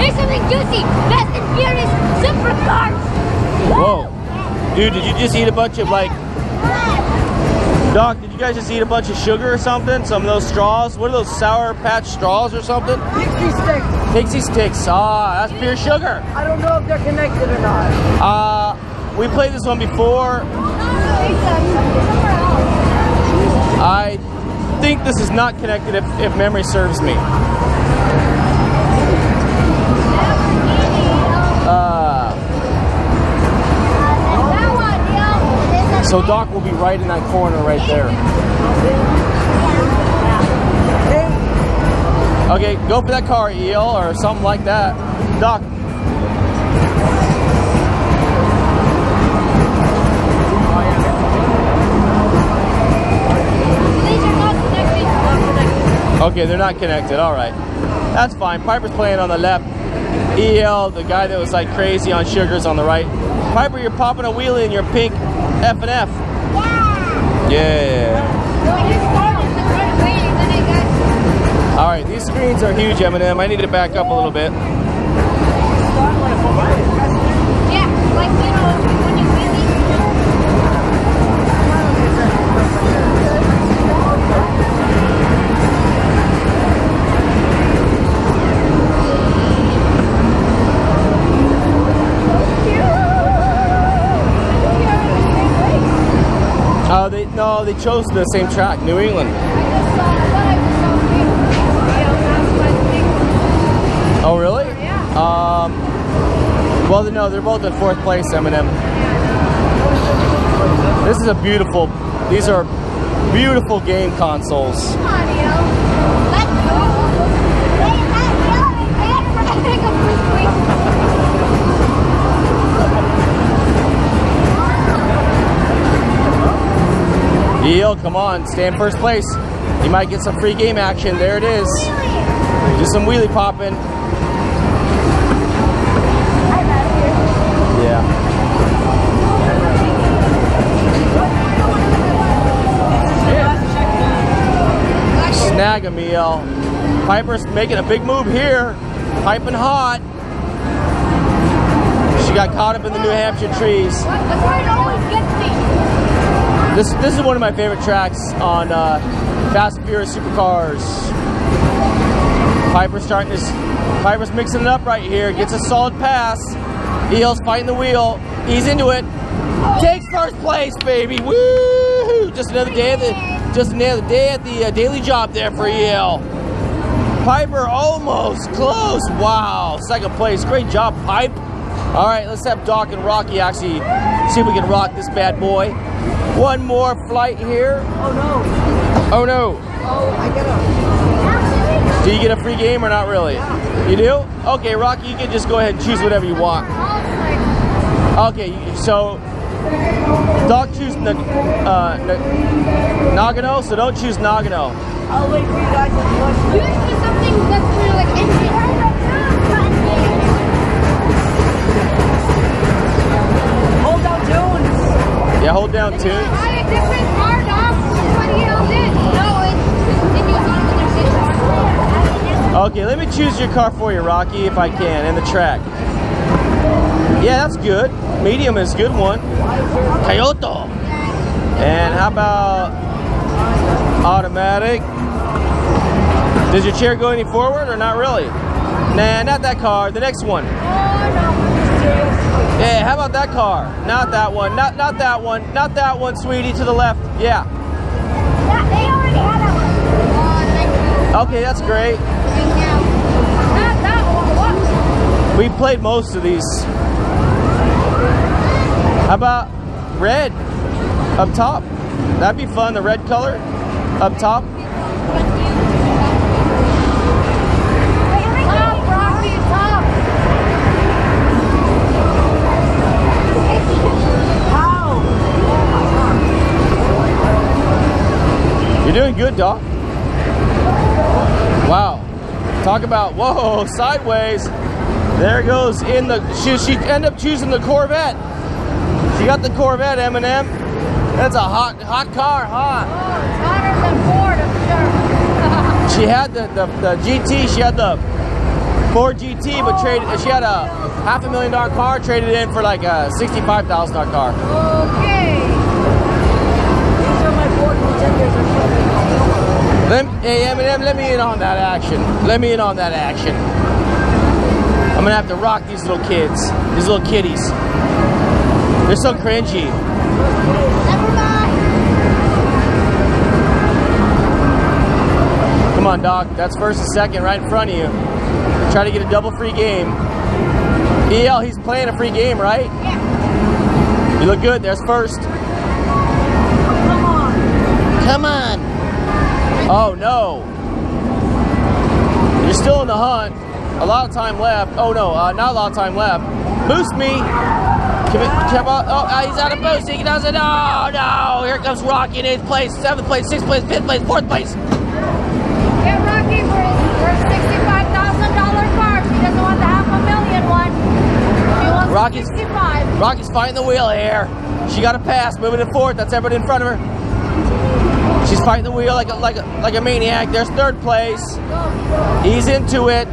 Here's something juicy. Fast and Furious Supercars. Whoa. Dude, did you just eat a bunch of like... Doc, did you guys just eat a bunch of sugar or something? Some of those straws? What are those, Sour Patch straws or something? Pixie sticks. Pixie sticks. Ah, that's pure sugar. I don't know if they're connected or not. We played this one before. I think this is not connected if memory serves me. So Doc will be right in that corner right there. Okay, go for that car, EL, or something like that. Doc. Okay, they're not connected. All right. That's fine. Piper's playing on the left. EL, the guy that was like crazy on sugars, on the right. Piper, you're popping a wheelie in your pink F&F. Yeah. All right, these screens are huge, Eminem. I need to back up a little bit. Yeah, like, you know, when you wheelie. No, they chose the same track, New England. Oh, really? Yeah. Well, no, they're both in 4th place, Eminem. This is a beautiful, these are beautiful game consoles. Come on, Leo. Let's go. EL, come on, stay in 1st place. You might get some free game action. There it is. Do some wheelie popping. Yeah. Snag him, EL. Piper's making a big move here. Piping hot. She got caught up in the New Hampshire trees. That's where it always gets me. This is one of my favorite tracks on Fast and Furious Supercars. Piper's mixing it up right here. Gets a solid pass. EL's fighting the wheel. He's into it. Takes 1st place, baby. Woo! Just another day at the daily job there for EL. Piper almost close. Wow, 2nd place. Great job, Pipe. All right, let's have Doc and Rocky actually see if we can rock this bad boy. One more flight here. Oh no. Oh no. Oh, I get him. Do you get a free game or not really? Yeah. You do? Okay, Rocky, you can just go ahead and choose whatever you want. Okay, so Doc choose Nagano, so don't choose Nagano. I'll wait for you guys to watch. Choose for something that's really like instant. Hold down tunes. Yeah, hold down tunes. Buy a different car, Dom. What he did. No, it's continues on with their same car. Okay, let me choose your car for you, Rocky, if I can, in the track. Yeah, that's good. Medium is a good one. Kyoto. And how about automatic? Does your chair go any forward or not really? Nah, not that car. The next one. Yeah, how about that car? Not that one. Not that one. Not that one, sweetie. To the left. Yeah. They already had that one. Okay, that's great. Not that one. We played most of these. How about red up top? That'd be fun. The red color up top. You're doing good, Doc. Wow. Talk about, whoa, sideways. There goes in the, she ended up choosing the Corvette. She got the Corvette, Eminem. That's a hot car, hot. Oh, it's hotter than Ford, I'm sure. She had the GT, she had the Ford GT, but she had a $500,000 car traded in for like a $65,000 car. Okay. These are my Ford contenders or something. Hey Eminem, let me in on that action. Let me in on that action. I'm gonna have to rock these little kids, these little kitties. They're so cringy. Come on, Doc. That's first and second right in front of you. Try to get a double free game. EL, he's playing a free game, right? Yeah. You look good. There's first. Come on. Come on. Oh, no. You're still in the hunt. A lot of time left. Oh, no. Not a lot of time left. Boost me. Oh, he's out of boost. He doesn't. Oh, no. Here comes Rocky in 8th place, 7th place, 6th place, 5th place, 4th place. Get Rocky for his $65,000 car. She doesn't want the $500,000 one. She wants 65. Rocky's fighting the wheel here. She got a pass, moving to 4th. That's everybody in front of her. She's fighting the wheel like a maniac. There's 3rd place. He's into it.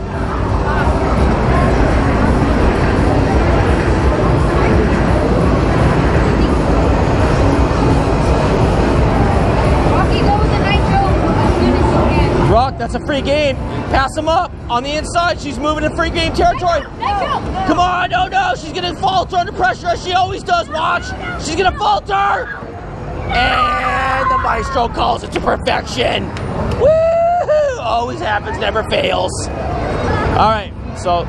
Rock, that's a free game. Pass him up. On the inside, she's moving in free game territory. Come on, no, she's gonna falter under pressure as she always does. Watch, she's gonna falter. And the maestro calls it to perfection. Woo-hoo! Always happens, never fails. All right, so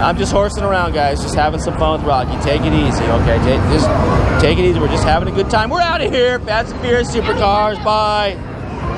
I'm just horsing around, guys. Just having some fun with Rocky. Take it easy, okay? Just take it easy. We're just having a good time. We're out of here. Fast and Furious Supercars. Bye.